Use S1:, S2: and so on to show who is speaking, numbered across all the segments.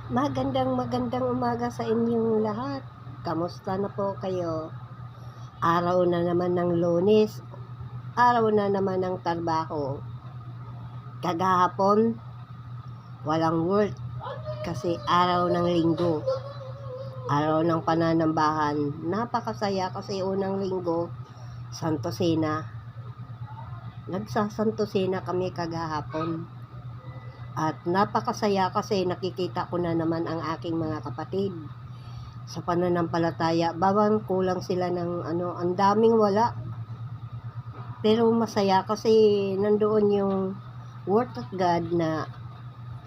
S1: Magandang umaga sa inyong lahat. Kamusta na po kayo? Araw na naman ng Lunes, araw na naman ng trabaho. Kagahapon, walang work kasi araw ng Linggo. Araw ng pananambahan. Napakasaya kasi unang Linggo, Santo Cena. Nagsasanto Cena kami kagahapon. At napakasaya kasi nakikita ko na naman ang aking mga kapatid sa pananampalataya. Bawang kulang sila ng ang daming wala. Pero masaya kasi nandoon yung Word of God na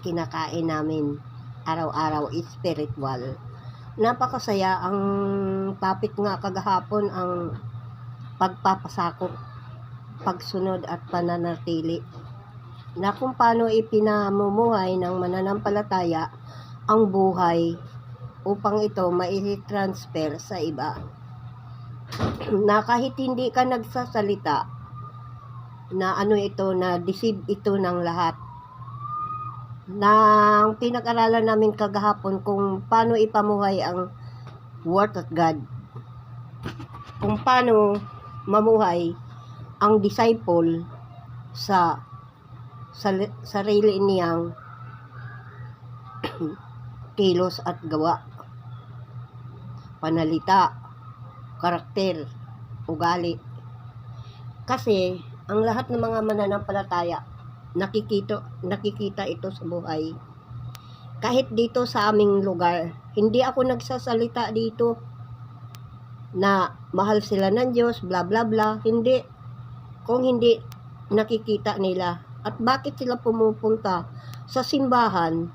S1: kinakain namin araw-araw, spiritual. Napakasaya. Ang topic nga kagahapon ang pagpapasakop, pagsunod at pananatili, na kung paano ipinamumuhay ng mananampalataya ang buhay upang ito mai-transfer sa iba. Na kahit hindi ka nagsasalita, na na deceive ito ng lahat. Nang pinag-aralan namin kagahapon kung paano ipamuhay ang Word of God. Kung paano mamuhay ang disciple sa sarili niyang kilos at gawa, panalita, karakter, ugali. Kasi ang lahat ng mga mananampalataya nakikita ito sa buhay. Kahit dito sa aming lugar, hindi ako nagsasalita dito na mahal sila ng Diyos, bla bla bla. Hindi. Kung hindi nakikita nila. At bakit sila pumupunta sa simbahan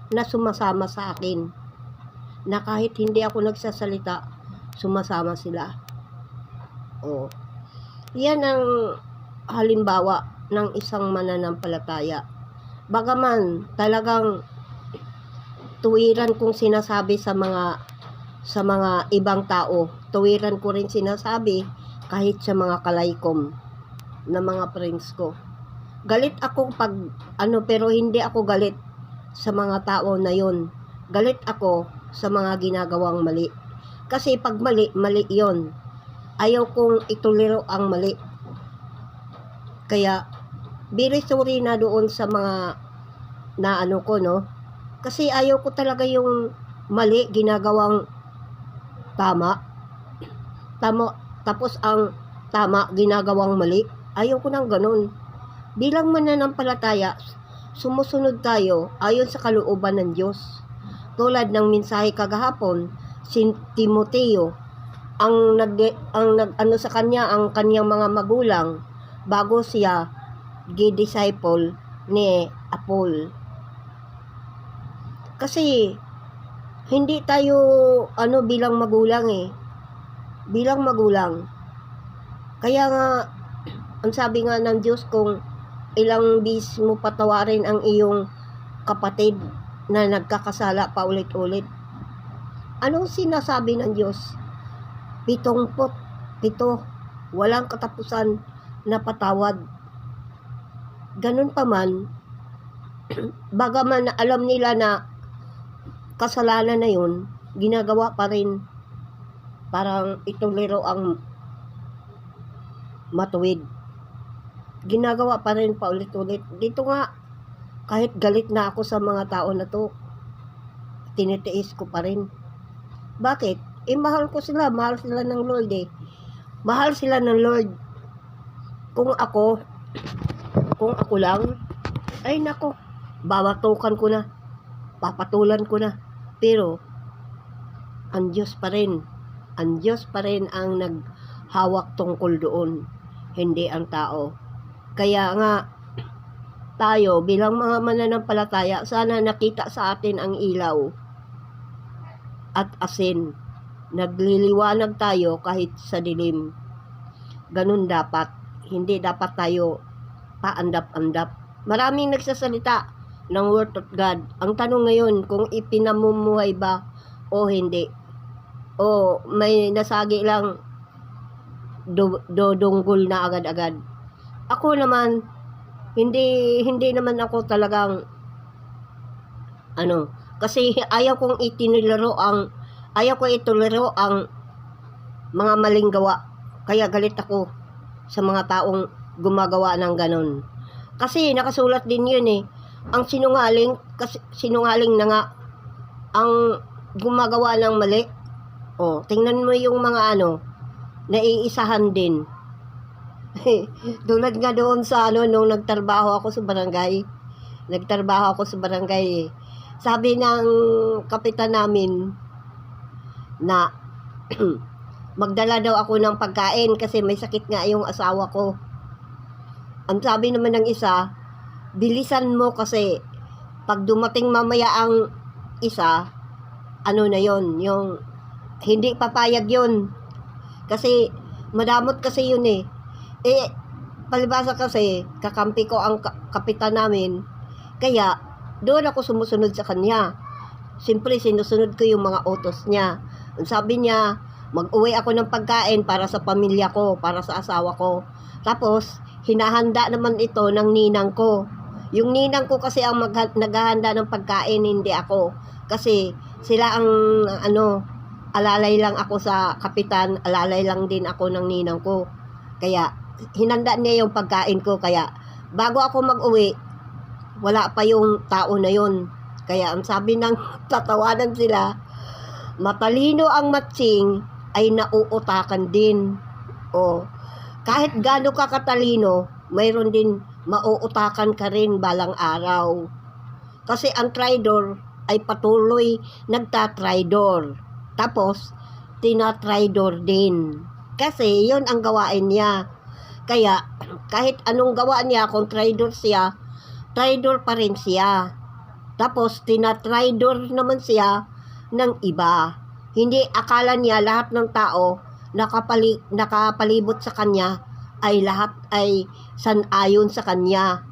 S1: na sumasama sa akin? Na kahit hindi ako nagsasalita, sumasama sila. Oh. Yan ang halimbawa ng isang mananampalataya. Bagaman talagang tuwiran kong sinasabi sa mga ibang tao, tuwiran ko rin sinasabi kahit sa mga kalaykom na mga friends ko. Galit ako pag pero hindi ako galit sa mga tao na yun. Galit ako sa mga ginagawang mali. Kasi pag mali, mali yon. Ayaw kong ituliro ang mali. Kaya, very sorry na doon sa mga na ko, no? Kasi ayaw ko talaga yung mali ginagawang tama. Tapos ang tama ginagawang mali. Ayaw ko nang ganun. Bilang mananampalataya, sumusunod tayo ayon sa kalooban ng Diyos. Tulad ng mensahe kagahapon, si Timoteo, ang sa kanya ang kanyang mga magulang bago siya gi-disciple ni Apol. Kasi hindi tayo bilang magulang bilang magulang. Kaya nga ang sabi nga ng Diyos, kung ilang bis mo patawarin ang iyong kapatid na nagkakasala paulit-ulit. Anong sinasabi ng Diyos? 77, walang katapusan na patawad. Ganun pa man, bagaman alam nila na kasalanan na yun, ginagawa pa rin. Parang ituliro ang matuwid. Ginagawa pa rin paulit-ulit. Dito nga, kahit galit na ako sa mga tao na to, tinitiis ko pa rin. Bakit? Mahal ko sila. Mahal sila ng Lord Mahal sila ng Lord. Kung ako lang, ay nako, babatukan ko na. Papatulan ko na. Pero, ang Diyos pa rin. Ang Diyos pa rin ang naghawak tungkol doon. Hindi ang tao. Kaya nga, tayo bilang mga mananampalataya, sana nakita sa atin ang ilaw at asin. Nagliliwanag tayo kahit sa dilim. Ganun dapat. Hindi dapat tayo paandap-andap. Maraming nagsasalita ng Word of God. Ang tanong ngayon, kung ipinamumuhay ba o hindi. O may nasagi lang dodonggol na agad-agad. Ako naman, hindi naman ako talagang Ano, kasi ayaw ko itulero ang mga maling gawa. Kaya galit ako sa mga taong gumagawa ng ganon. Kasi nakasulat din yun eh. Ang sinungaling, kasi sinungaling na nga ang gumagawa ng mali. O, tingnan mo yung mga naiisahan din. Tulad nga doon sa nung nagtrabaho ako sa barangay. Sabi ng kapitan namin na magdala daw ako ng pagkain kasi may sakit nga yung asawa ko. Ang sabi naman ng isa, bilisan mo kasi pag dumating mamaya ang isa, na yon, yung hindi papayag yon. Kasi madamot kasi yun eh. Palibasa kasi kakampi ko ang kapitan namin. Kaya doon ako sumusunod sa kanya. Siyempre sinusunod ko yung mga utos niya. Ang sabi niya, mag-uwi ako ng pagkain para sa pamilya ko, para sa asawa ko. Tapos hinahanda naman ito ng ninang ko. Yung ninang ko kasi ang naghahanda ng pagkain, hindi ako. Kasi sila ang alalay lang ako sa kapitan, alalay lang din ako ng ninang ko. Kaya hinanda niya yung pagkain ko. Kaya bago ako mag-uwi, wala pa yung tao na yun. Kaya ang sabi ng tatawanan sila, matalino ang matsing ay nauutakan din. O, kahit gaano ka katalino, mayroon din mauutakan ka rin balang araw. Kasi ang traidor ay patuloy nagtatraidor. Tapos, tinatraidor din. Kasi yun ang gawain niya. Kaya, kahit anong gawa niya, kung traidor siya, traidor pa rin siya. Tapos, tinatraidor naman siya ng iba. Hindi akala niya lahat ng tao nakapalibot sa kanya ay lahat ay sanayon sa kanya.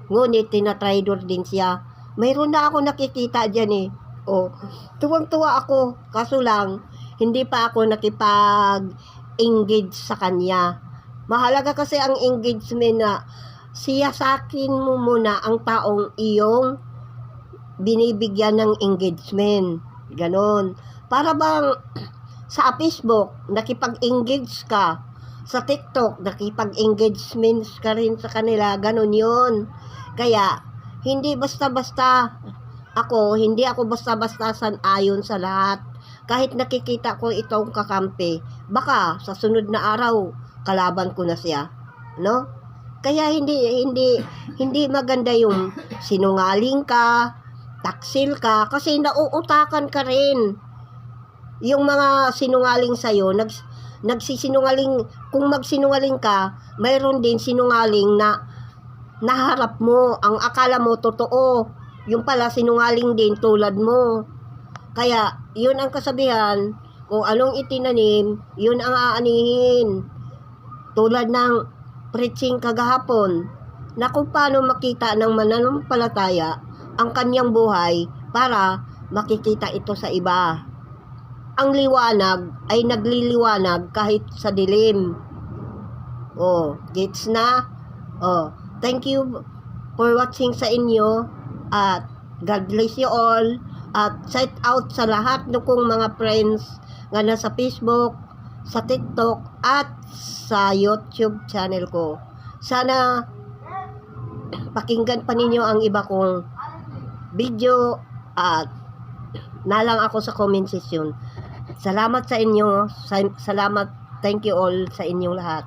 S1: Ngunit tinatraidor din siya. Mayroon na ako nakikita dyan eh. O, tuwang-tuwa ako. Kaso lang, hindi pa ako nakipag-engage sa kanya. Mahalaga kasi ang engagement na siyasakin mo muna ang taong iyong binibigyan ng engagement. Ganon. Para bang sa Facebook, nakipag-engage ka. Sa TikTok, nakipag-engagement ka rin sa kanila. Ganon yun. Kaya, hindi basta-basta hindi ako basta-basta sanayon sa lahat. Kahit nakikita ko itong kakampi, baka sa sunod na araw, kalaban ko na siya. No? Kaya hindi maganda yung sinungaling ka, taksil ka, kasi nauutakan ka rin. Yung mga sinungaling sa'yo, nagsisinungaling, kung magsinungaling ka, mayroon din sinungaling na naharap mo, ang akala mo totoo, yung pala sinungaling din tulad mo. Kaya, yun ang kasabihan, kung anong itinanim, yun ang aanihin. Tulad ng preaching kagahapon, na kung paano makita ng mananampalataya ang kanyang buhay para makikita ito sa iba. Ang liwanag ay nagliliwanag kahit sa dilim. Oh, gets na? Oh, thank you for watching sa inyo at God bless you all at shout out sa lahat ng kong mga friends nga nasa Facebook, sa TikTok at sa YouTube channel ko. Sana pakinggan pa ninyo ang iba kong video at nalang ako sa comment section. Salamat sa inyo. Salamat. Thank you all sa inyong lahat.